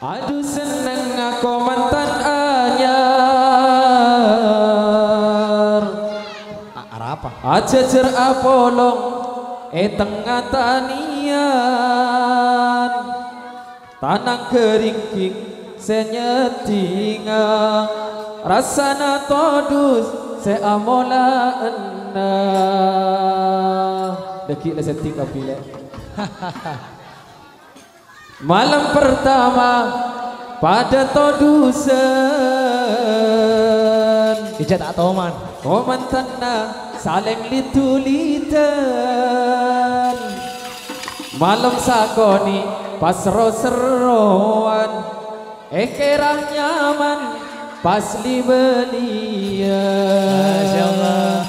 Aduh seneng aku mantan anyar. Apa? Ajajar apolong tengah tanian. Tanang keringking senyetinga. Rasana todus seamola enna. Dekik lah setting kapila. Malam pertama pada todusen Ijat tak tahu man. Oman tanah saling litulitan. Malam sakoni pas seroan kerah nyaman pas libelian. Masya Allah.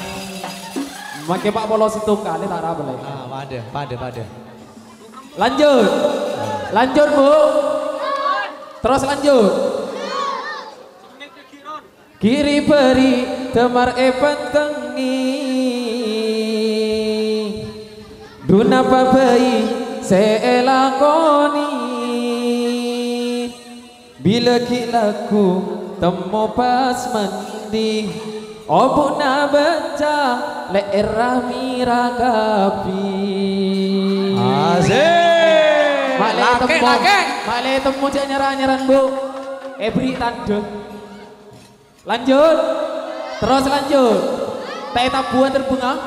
Makai pak polos itu kali tak apa lagi. Pada. Lanjut bu, terus lanjut. Kiri beri temar pentengi, duna pabai seelakoni. Bila kilaku temu pas mandi, obuna baca leerah miragapi. Asik. Male temu cek nyaran bu. Beri tanda. Lanjut. Terus lanjut. Tak tabuan terbunga.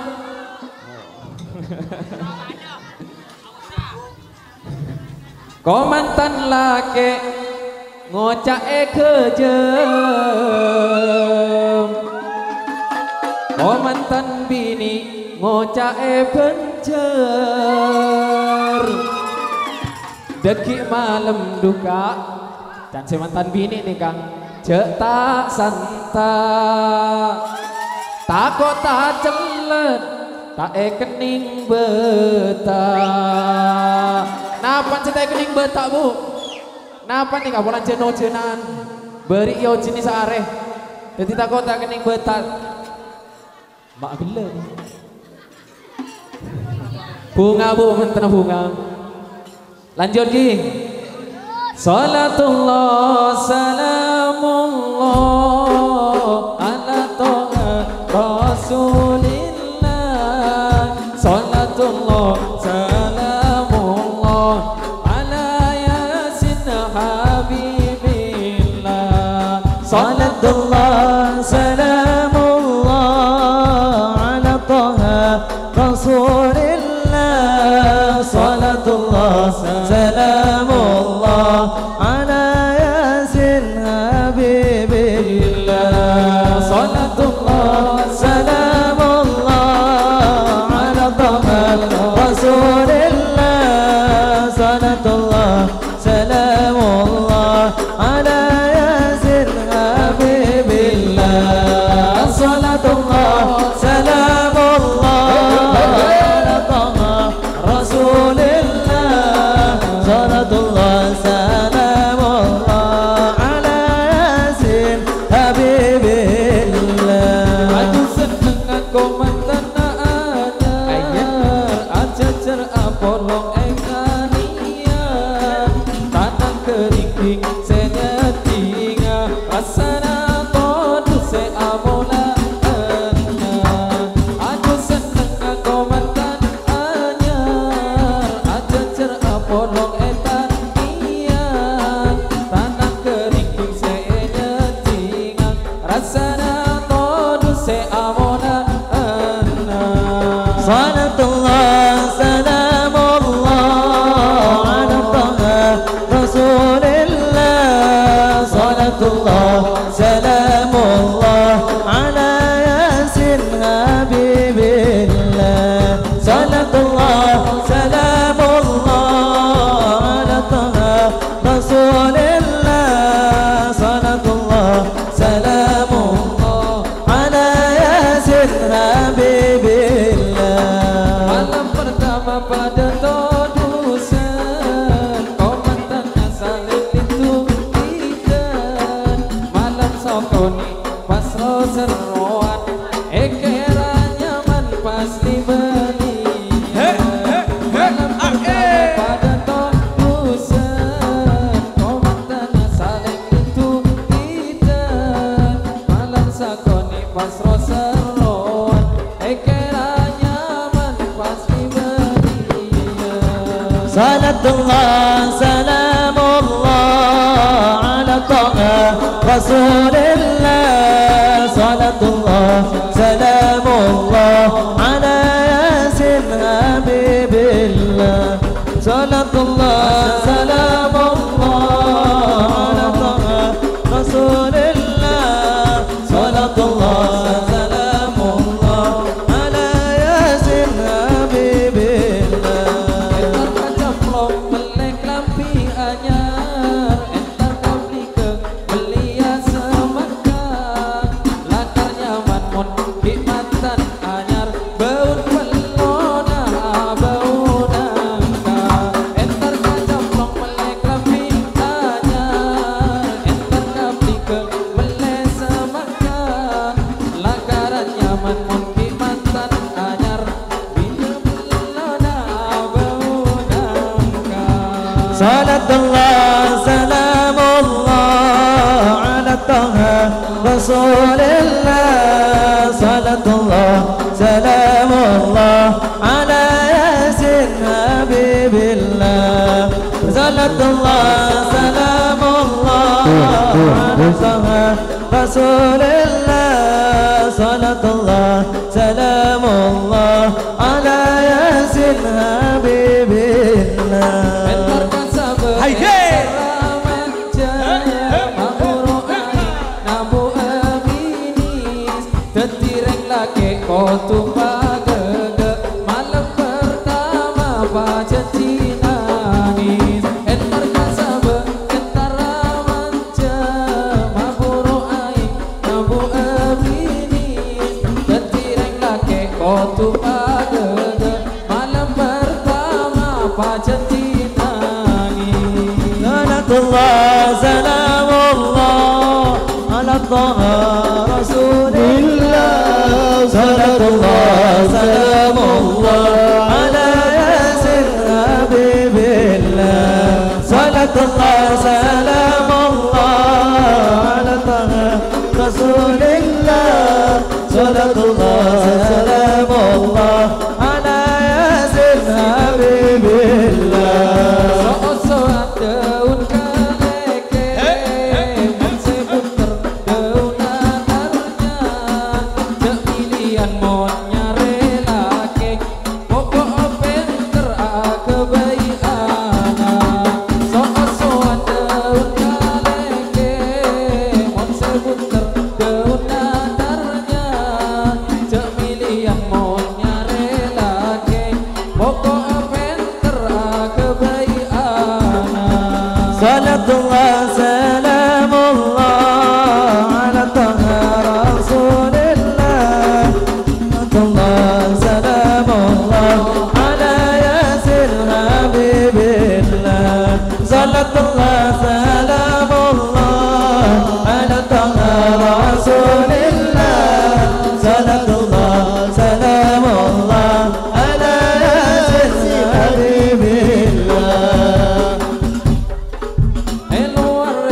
Kau mantan laki ngocak kejem. Kau mantan bini ngocak bencer. Dekik malam duka dan si mantan bini nih kang cek tak santa takut tak celet tak kening beta. Napa cetai kening beta bu? Napa nih kamu lanjeno jenan beri yo jenis areh jadi takut tak kening beta. Mak gila bunga bu mentena bunga. Lanjut Ki. Salatullah salamullah ala toha rasulillah. Salatullah salamullah ala yasin habibillah. Salatullah salamullah ala toha rasulillah. Salatullah salamullah ala yasin habibillah. Salatullah salamullah ala taha rasulillah. Salatullah salamullah ala yasin habibillah. Salatullah salamullah ala taha rasulillah. Salatullah salamullah ala yasin habibillah. Aduh seneng aku mantan anyar. Ajajar apolong engkanian. Tanah keringking senyetinga. Rasana todu seamola enna. Aduh seneng aku mantan anyar. Ajajar apolong engkanian. Tanah keringking senyetinga. Rasana todu seamola enna. Salatullah salamullah ala taha rasulillah. Salatullah salamullah ala taha Rasulillah. Salatullah salamullah ala yasin habibillah. Salatullah salamullah ala taha Rasulillah. Salatullah salamullah ala yasin habibillah. Entar kacamplong melek lampi anyar, entar kabli ke belia semakan, lakar nyaman mon hikmatan anyar, baun pelona baun angka. Entar kacamplong melek lampi anyar, entar kabli ke belia semakan, lakar nyaman mon hikmatan anyar, bila pelona baun angka. Salatullah salamullah ala taha Rasulillah. Salatullah salamullah ala yasin habibillah. Salatullah salamullah ala taha Rasulillah. Salatullah salamullah ala yasin habibillah. Entar kasabeh Hai, hai. seramen jaya maburu ai nabu aminis tetireng laki kotu pagege malam pertama baca cinanis. Entar kasabeh entar manja maburu ai nabu aminis tetireng laki kotu pagege malam pertama baca cinanis. Salatullah salamullah ala taha Rasulillah. Salatullah salamullah ala yasin habibillah. Salatullah salamullah ala taha Rasulillah. Salatullah salamullah ala yasin habibillah. So-soan daun kaleke Monse puter daun akarnya Cek pilihan mon nyare lake Pokok penter kebayi anak. So-soan daun kaleke Monse puter daun akarnya Cek pilihan mon nyare lake Pokok penter kebayi anak. Salatullah salamullah ala taha Rasulillah. Salatullah salamullah ala yasin habibillah. Salatullah salamullah ala taha Rasulillah. Salatullah salamullah ala yasin habibillah. Luar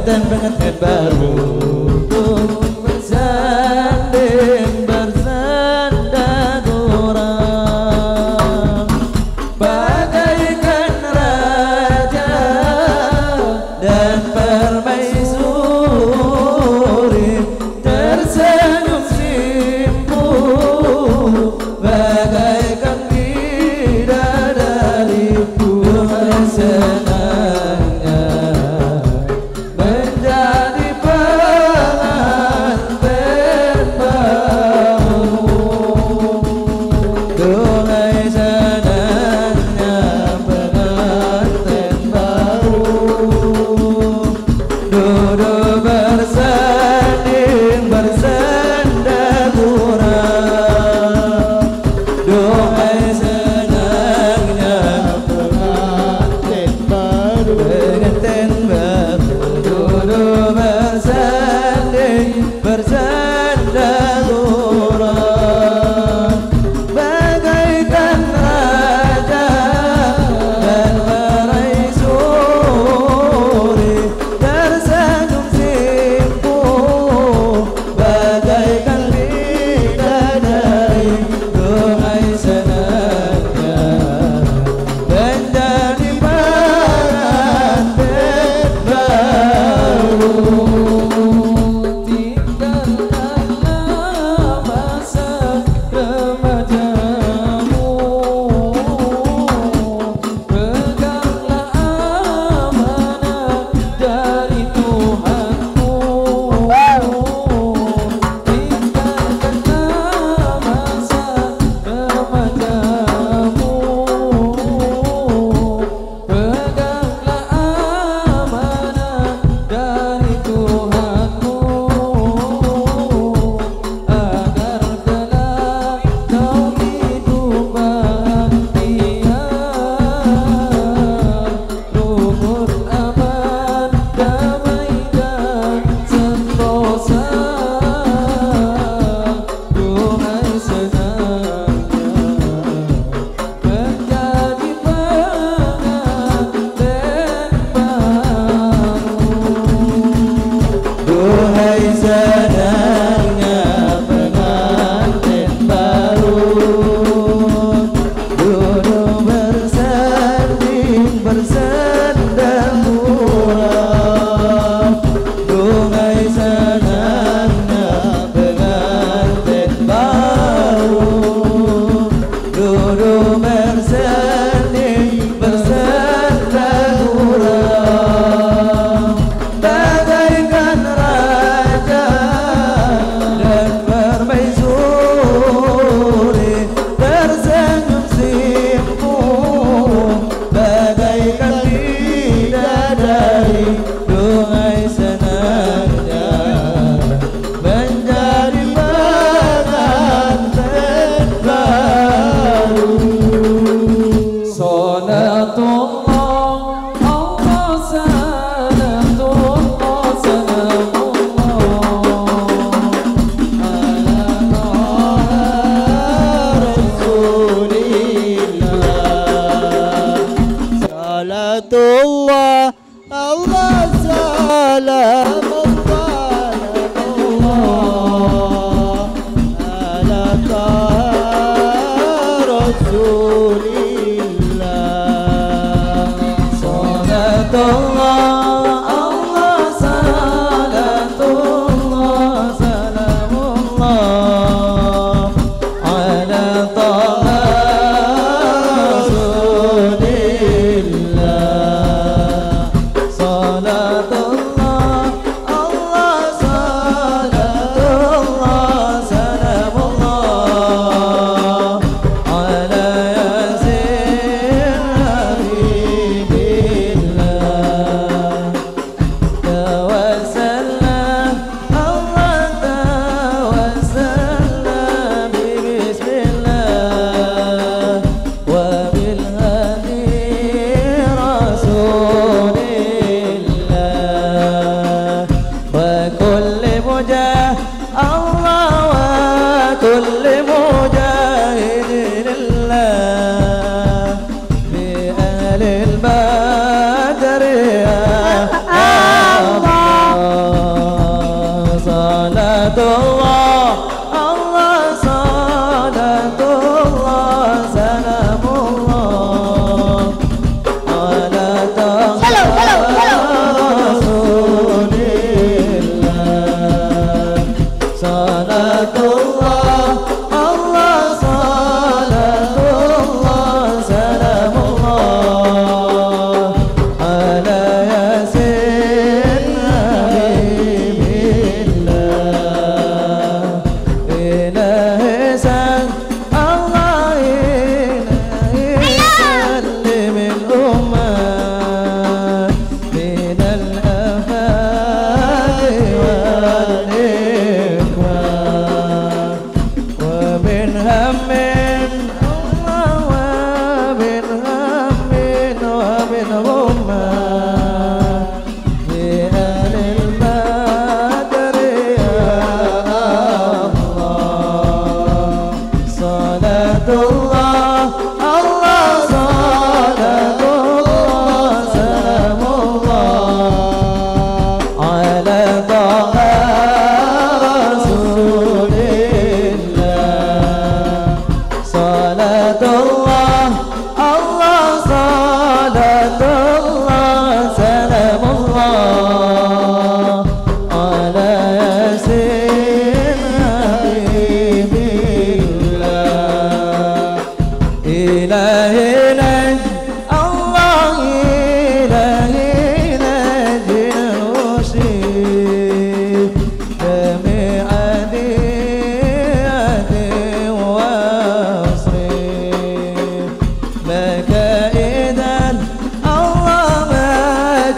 pengantin baru bersanding bersandar orang bagaikan raja dan permaisuri tersenyum simpu bagaikan bidadariku senangnya menjadi pengantin baru. Duhai senangnya pengantin baru, duduk bersanding bersandar gurau. Duhai senangnya pengantin baru, duduk bersanding bersandar gurau bagaikan raja dan permaisuri tersenyum simpu bagaikan bidadari. Duhai senangnya menjadi pengantin baru. Tinggalkanlah masa remajamu, peganglah amanah dari Tuhanmu. Tinggalkanlah masa remajamu, peganglah amanah dari Tuhanmu, agar kelak kau hidup bahagia, rukun aman, damai dan sentosa. Duhai senangnya menjadi pengantin baru. Duhai senangnya pengantin baru, duduk bersanding bersandar gurau. Duhai senangnya pengantin baru, duduk bersanding bersandar gurau bagaikan raja dan permaisuri tersenyum simpu bagaikan bidadari. Duhai senangnya menjadi pengantin baru. Salatullah Allah salatullah salamullah ala Rasulillah. Salatullah Allah salamullah ala Rasulillah. Salatullah Allah salatullah salamullah ala Rasulillah. Salatullah Allah salatullah salamullah ala yasin habibillah.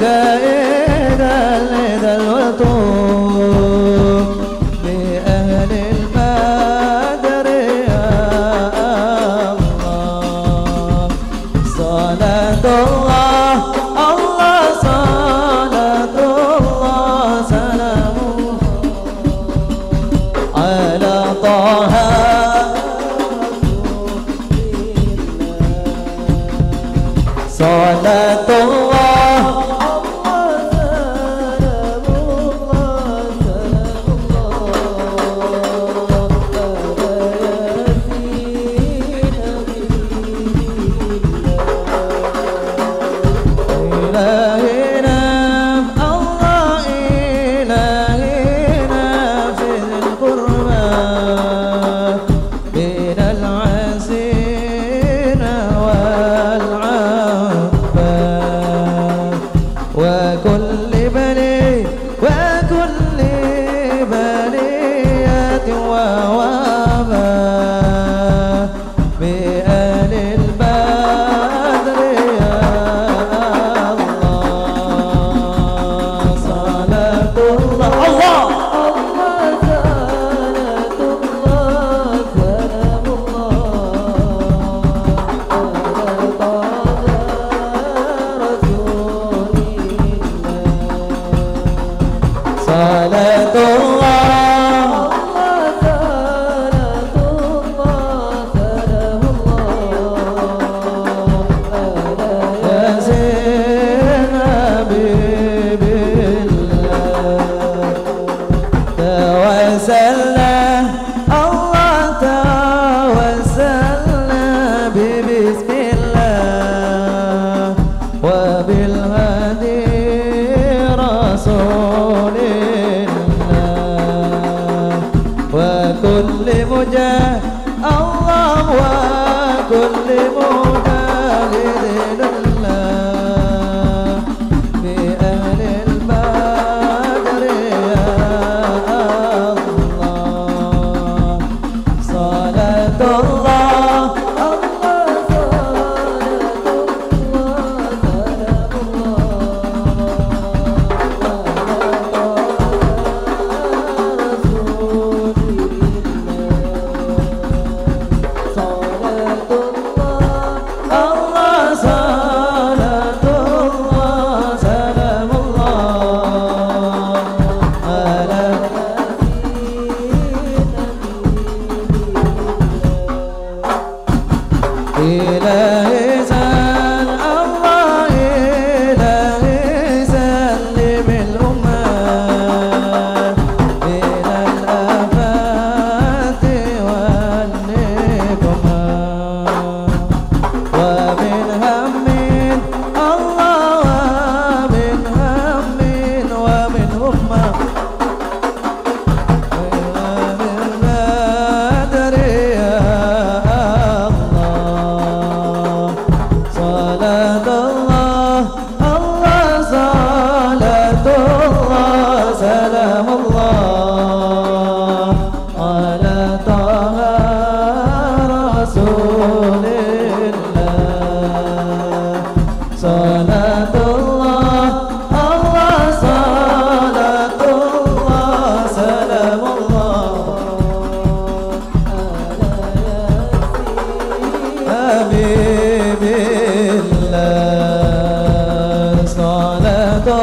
كائدا لدى الوطن بأهل البدر يا الله صلاة الله الله صلاة الله سلام على طه صلاة الله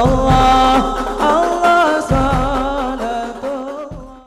Allah